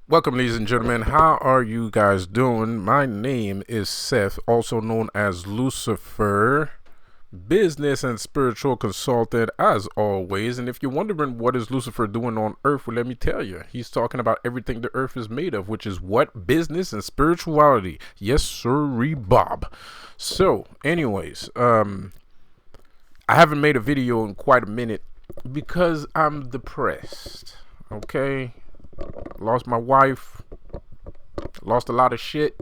Welcome, ladies and gentlemen. How are you guys doing? My name is Seth, also known as Lucifer, business and spiritual consultant, as always. And if you're wondering what is Lucifer doing on Earth, well, let me tell you, he's talking about everything the Earth is made of, which is what? Business and spirituality. Yes, sirree, Bob. So, anyways, I haven't made a video in quite a minute because I'm depressed. Okay, lost my wife, lost a lot of shit.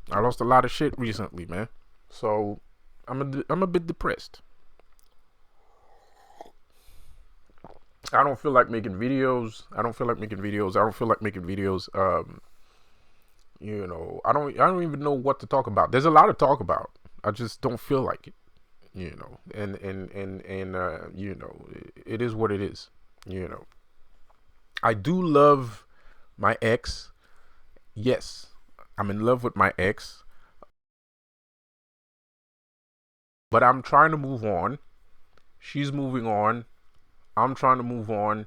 I lost a lot of shit recently, man. So I'm a bit depressed. I don't feel like making videos. I don't feel like making videos. I don't even know what to talk about. There's a lot to talk about. I just don't feel like it. It is what it is. You know, I do love my ex. Yes, I'm in love with my ex, but I'm trying to move on. She's moving on. I'm trying to move on.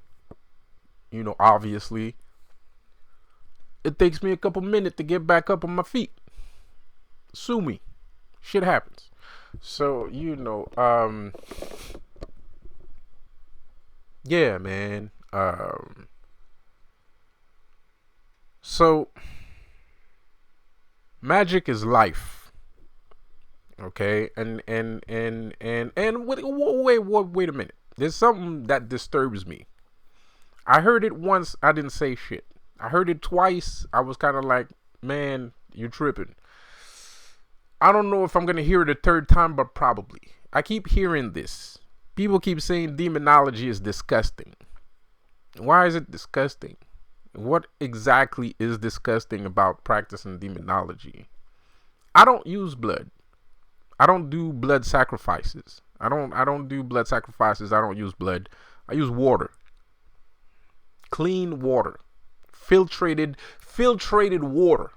Obviously, it takes me a couple minutes to get back up on my feet. Sue me. Shit happens. So, yeah, man. So magic is life. Okay, and wait a minute. There's something that disturbs me. I heard it once, I didn't say shit. I heard it twice, I was kind of like, man, you tripping. I don't know if I'm gonna hear it a third time, but probably. I keep hearing this. People keep saying demonology is disgusting. Why is it disgusting? What exactly is disgusting about practicing demonology? I don't use blood. I don't do blood sacrifices. I don't do blood sacrifices. I don't use blood. I use water. Clean water. Filtrated water.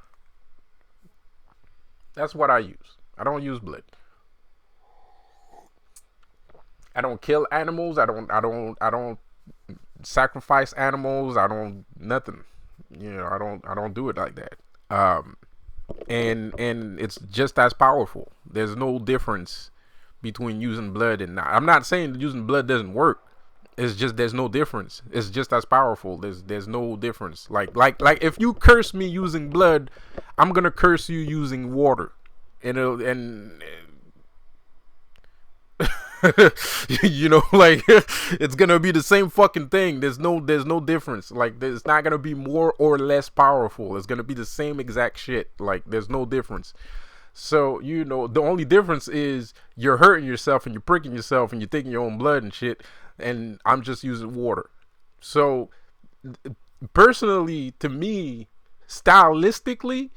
That's what I use. I don't use blood. I don't kill animals. I don't sacrifice animals. I don't nothing. I don't do it like that. And it's just as powerful. There's no difference between using blood and not. I'm not saying that using blood doesn't work. It's just there's no difference. It's just as powerful. There's no difference. Like if you curse me using blood, I'm gonna curse you using water, and like it's gonna be the same fucking thing. There's no difference. Like it's not gonna be more or less powerful. It's gonna be the same exact shit. Like there's no difference. So the only difference is you're hurting yourself and you're pricking yourself and you're taking your own blood and shit. And I'm just using water. So personally, to me, stylistically,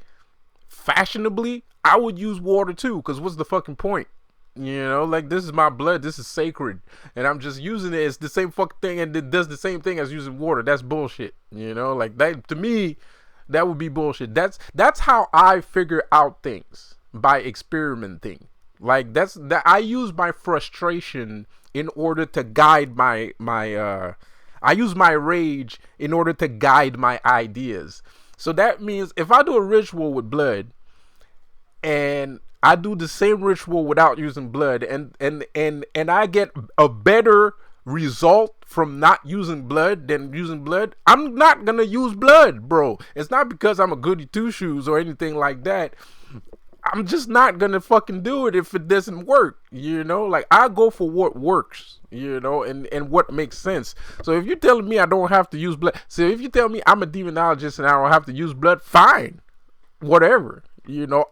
fashionably, I would use water too. Because what's the fucking point? Like this is my blood. This is sacred, and I'm just using it. It's the same fucking thing, and it does the same thing as using water. That's bullshit. Like that to me, that would be bullshit. That's how I figure out things, by experimenting. Like that I use my frustration in order to guide I use my rage in order to guide my ideas. So that means if I do a ritual with blood and I do the same ritual without using blood, and I get a better result from not using blood than using blood, I'm not gonna use blood, bro. It's not because I'm a goody two shoes or anything like that. I'm just not gonna fucking do it if it doesn't work. Like I go for what works, and what makes sense. So if you're telling me I don't have to use blood, so if you tell me I'm a demonologist and I don't have to use blood, fine, whatever.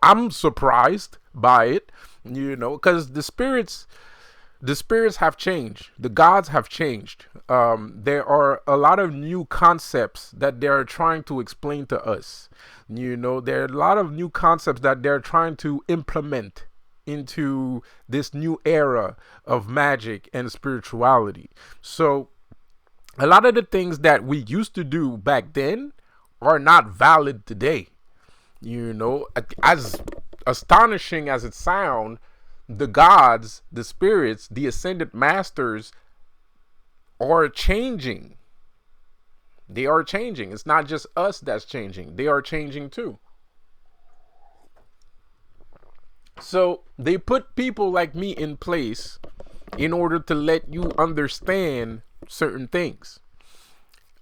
I'm surprised by it, because the spirits have changed. The gods have changed. There are a lot of new concepts that they're trying to explain to us. There are a lot of new concepts that they're trying to implement into this new era of magic and spirituality. So a lot of the things that we used to do back then are not valid today. As astonishing as it sounds, the gods, the spirits, the ascended masters are changing. They are changing. It's not just us that's changing. They are changing too. So they put people like me in place in order to let you understand certain things.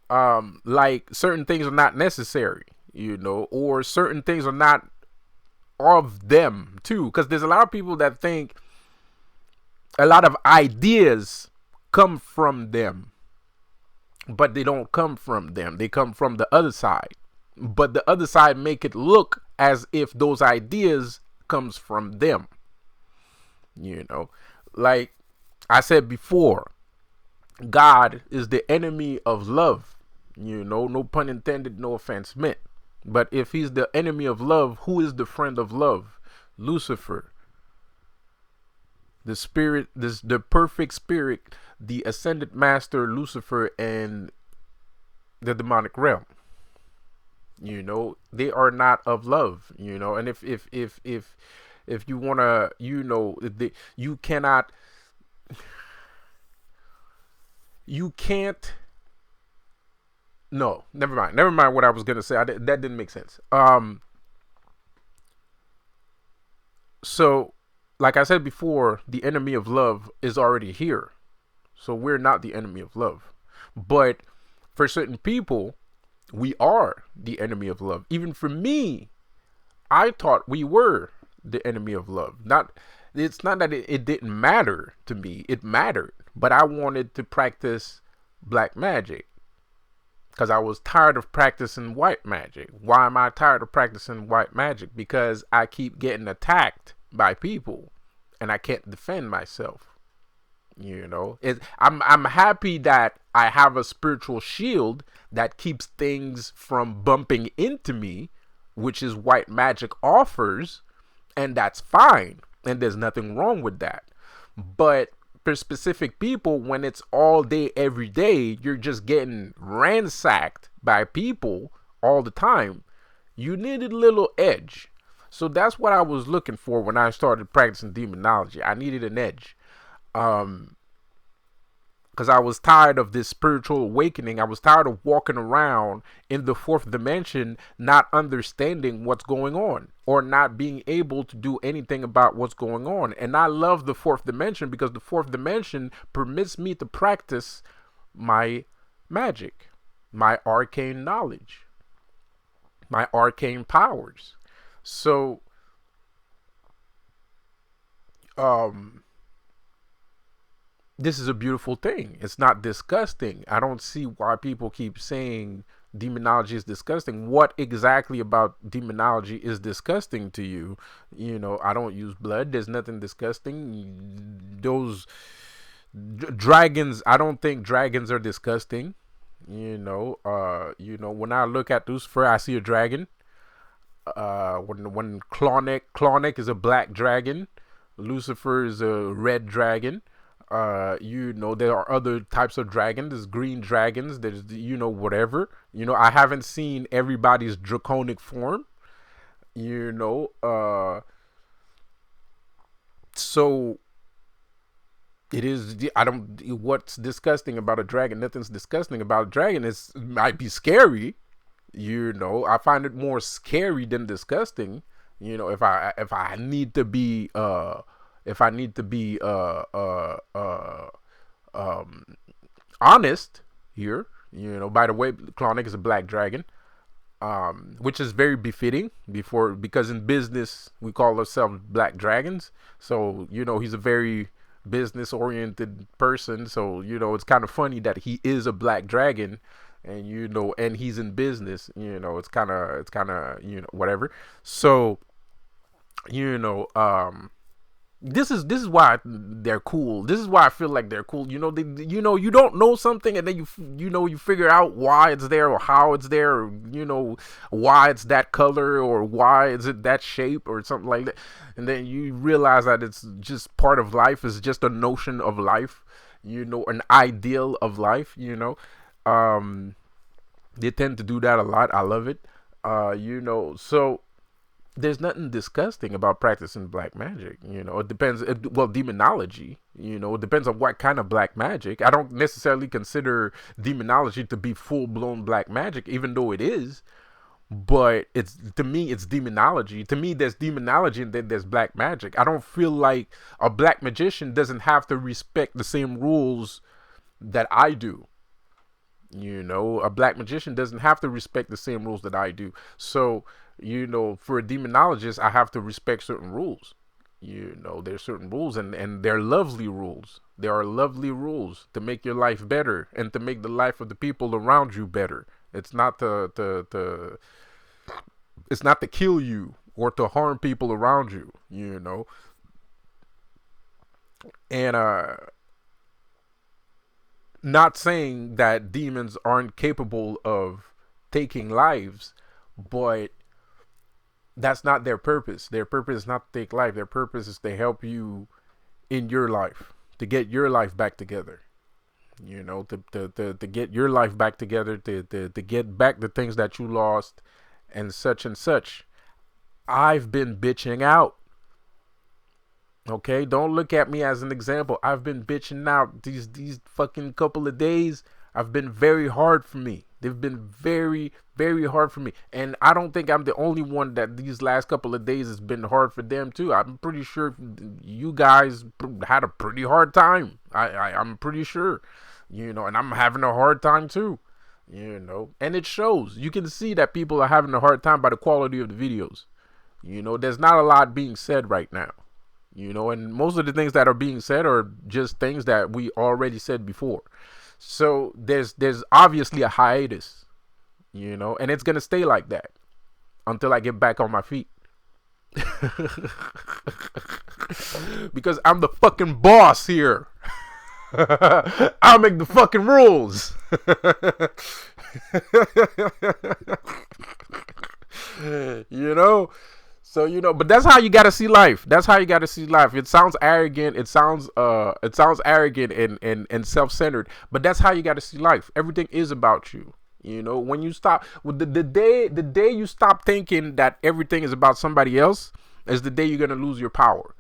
Like certain things are not necessary, or certain things are not of them too. Because there's a lot of people that think a lot of ideas come from them, but they don't come from them. They come from the other side. But the other side make it look as if those ideas comes from them. Like I said before, God is the enemy of love. No pun intended, no offense meant. But if he's the enemy of love, who is the friend of love? Lucifer, the spirit, the perfect spirit, the ascended master Lucifer, and the demonic realm. They are not of love. And if you wanna, you can't. No, never mind what I was gonna say. That didn't make sense. So like I said before, the enemy of love is already here. So we're not the enemy of love. But for certain people, we are the enemy of love. Even for me, I thought we were the enemy of love. It's not that it didn't matter to me. It mattered. But I wanted to practice black magic because I was tired of practicing white magic. Why am I tired of practicing white magic? Because I keep getting attacked by people and I can't defend myself. I'm happy that I have a spiritual shield that keeps things from bumping into me, which is white magic offers, and that's fine, and there's nothing wrong with that. But for specific people, when it's all day every day, you're just getting ransacked by people all the time, you needed a little edge. So that's what I was looking for when I started practicing demonology. I needed an edge. Because I was tired of this spiritual awakening. I was tired of walking around in the fourth dimension, not understanding what's going on or not being able to do anything about what's going on. And I love the fourth dimension because the fourth dimension permits me to practice my magic, my arcane knowledge, my arcane powers. So, this is a beautiful thing. It's not disgusting. I don't see why people keep saying demonology is disgusting. What exactly about demonology is disgusting to you? I don't use blood. There's nothing disgusting. Those dragons, I don't think dragons are disgusting. When I look at Lucifer, I see a dragon. When Clonic is a black dragon, Lucifer is a red dragon. There are other types of dragons. There's green dragons. There's whatever. I haven't seen everybody's draconic form. So it is. I don't. What's disgusting about a dragon? Nothing's disgusting about a dragon. It might be scary. I find it more scary than disgusting. If I need to be honest here, by the way, Clonic is a black dragon, which is very befitting because in business we call ourselves black dragons. So he's a very business oriented person. So it's kind of funny that he is a black dragon. And and he's in business. It's kind of whatever. So this is why they're cool. This is why I feel like they're cool. You don't know something, and then you figure out why it's there or how it's there, or why it's that color or why is it that shape or something like that, and then you realize that it's just part of life. It's just a notion of life, an ideal of life. They tend to do that a lot. I love it. So there's nothing disgusting about practicing black magic. It depends. Well, demonology, it depends on what kind of black magic. I don't necessarily consider demonology to be full blown black magic, even though it is. But to me, it's demonology. To me, there's demonology and then there's black magic. I don't feel like a black magician doesn't have to respect the same rules that I do. A black magician doesn't have to respect the same rules that I do. So, for a demonologist, I have to respect certain rules. There's certain rules, and they're lovely rules. There are lovely rules to make your life better and to make the life of the people around you better. It's not it's not to kill you or to harm people around you, And not saying that demons aren't capable of taking lives, but that's not their purpose. Their purpose is not to take life. Their purpose is to help you in your life, to get your life back together. To get your life back together, to get back the things that you lost, and such and such. I've been bitching out. Okay, don't look at me as an example. I've been bitching out these fucking couple of days. Have been very hard for me. They've been very, very hard for me. And I don't think I'm the only one that these last couple of days has been hard for them too. I'm pretty sure you guys had a pretty hard time. I'm pretty sure, and I'm having a hard time too, and it shows. You can see that people are having a hard time by the quality of the videos. There's not a lot being said right now. And most of the things that are being said are just things that we already said before. So there's obviously a hiatus, and it's going to stay like that until I get back on my feet. Because I'm the fucking boss here. I'll make the fucking rules. So, but that's how you gotta see life. That's how you gotta see life. It sounds arrogant. It sounds arrogant and self-centered. But that's how you gotta see life. Everything is about you. When you stop, the day you stop thinking that everything is about somebody else is the day you're gonna lose your power.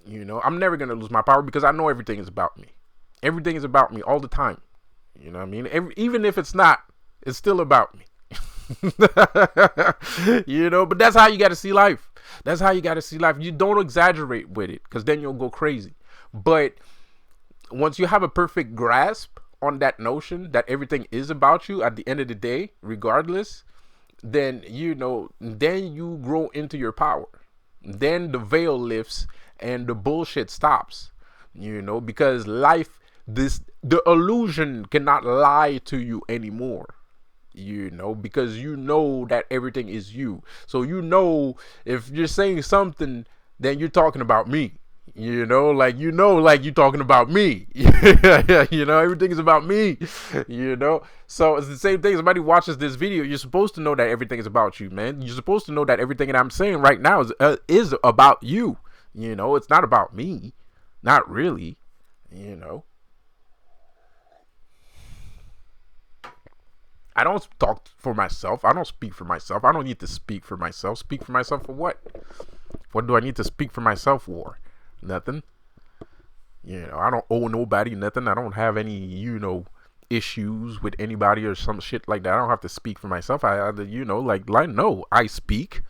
I'm never gonna lose my power because I know everything is about me. Everything is about me all the time. You know what I mean? Even if it's not, it's still about me. But that's how you got to see life. That's how you got to see life. You don't exaggerate with it because then you'll go crazy. But once you have a perfect grasp on that notion that everything is about you at the end of the day, regardless, then then you grow into your power. Then the veil lifts and the bullshit stops. Because life, the illusion cannot lie to you anymore. Because that everything is you. So if you're saying something, then you're talking about me. Like you're talking about me. Everything is about me. So it's the same thing. Somebody watches this video, you're supposed to know that everything is about you, man. You're supposed to know that everything that I'm saying right now is about you. It's not about me. Not really. I don't talk for myself. I don't speak for myself. I don't need to speak for myself. Speak for myself for what? What do I need to speak for myself for? Nothing. I don't owe nobody nothing. I don't have any, issues with anybody or some shit like that. I don't have to speak for myself. No, I speak,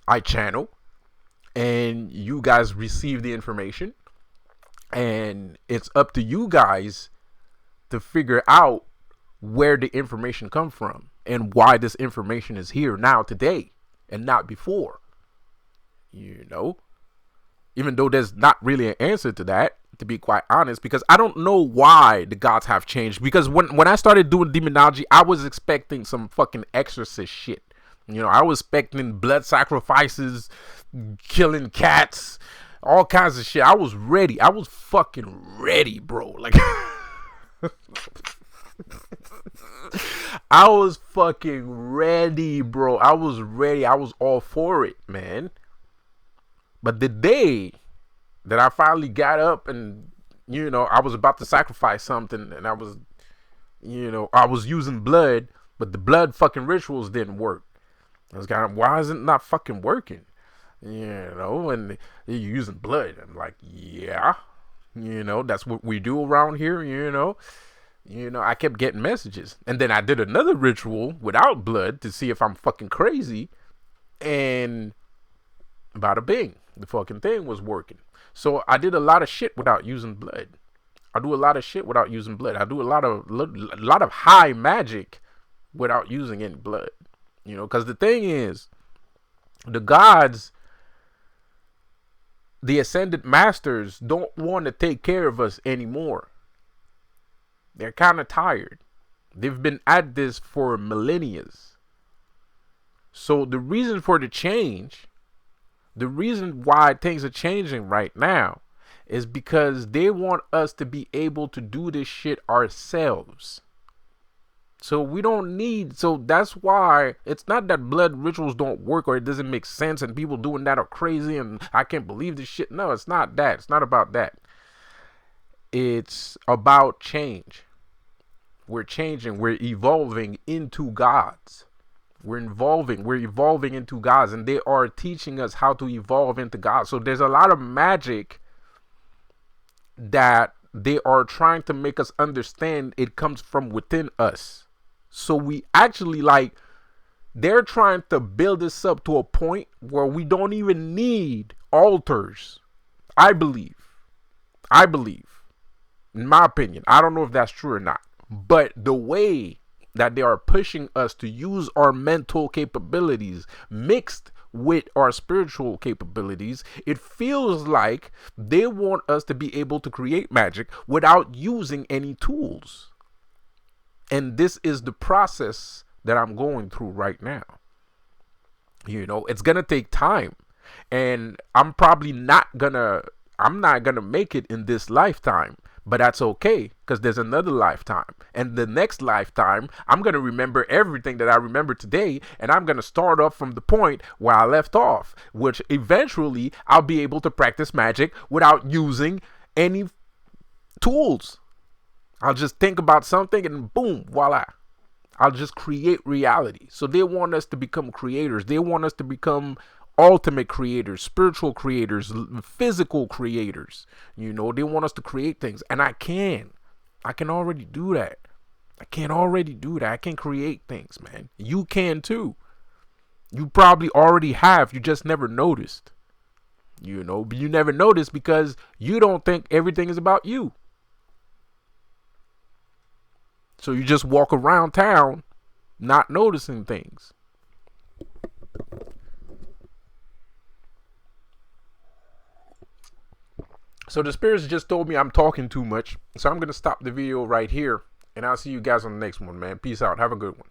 I channel, and you guys receive the information. And it's up to you guys to figure out where the information comes from and why this information is here now today and not before. Even though there's not really an answer to that, to be quite honest, because I don't know why the gods have changed. Because when I started doing demonology, I was expecting some fucking exorcist shit. I was expecting blood sacrifices, killing cats, all kinds of shit. I was ready. I was fucking ready, bro. Like I was fucking ready, bro. I was ready. I was all for it, man. But the day that I finally got up and, I was about to sacrifice something and I was using blood, but the blood fucking rituals didn't work. I was kind of, why is it not fucking working? And you're using blood. I'm like, yeah, that's what we do around here. I kept getting messages, and then I did another ritual without blood to see if I'm fucking crazy, and bada bing, the fucking thing was working. So I did a lot of shit without using blood. I do a lot of shit without using blood. I do a lot of high magic without using any blood. Because the thing is, the gods, the ascended masters, don't want to take care of us anymore. They're kind of tired. They've been at this for millennia. So the reason for the change, the reason why things are changing right now, is because they want us to be able to do this shit ourselves. So we don't need, so that's why it's not that blood rituals don't work or it doesn't make sense and people doing that are crazy and I can't believe this shit. No, it's not that. It's not about that. It's about change. We're changing. We're evolving into gods. We're evolving into gods, and they are teaching us how to evolve into gods. So there's a lot of magic that they are trying to make us understand it comes from within us. So we actually, they're trying to build this up to a point where we don't even need altars. I believe, in my opinion, I don't know if that's true or not, but the way that they are pushing us to use our mental capabilities mixed with our spiritual capabilities, it feels like they want us to be able to create magic without using any tools. And this is the process that I'm going through right now. It's going to take time. And I'm not going to make it in this lifetime. But that's okay, because there's another lifetime. And the next lifetime, I'm going to remember everything that I remember today. And I'm going to start off from the point where I left off, which eventually I'll be able to practice magic without using any tools. I'll just think about something and boom, voila. I'll just create reality. So they want us to become creators. They want us to become ultimate creators, spiritual creators, physical creators. They want us to create things. And I can already do that. I can create things, man. You can too. You probably already have. You just never noticed. But you never noticed because you don't think everything is about you. So you just walk around town not noticing things. So the spirits just told me I'm talking too much. So I'm going to stop the video right here. And I'll see you guys on the next one, man. Peace out. Have a good one.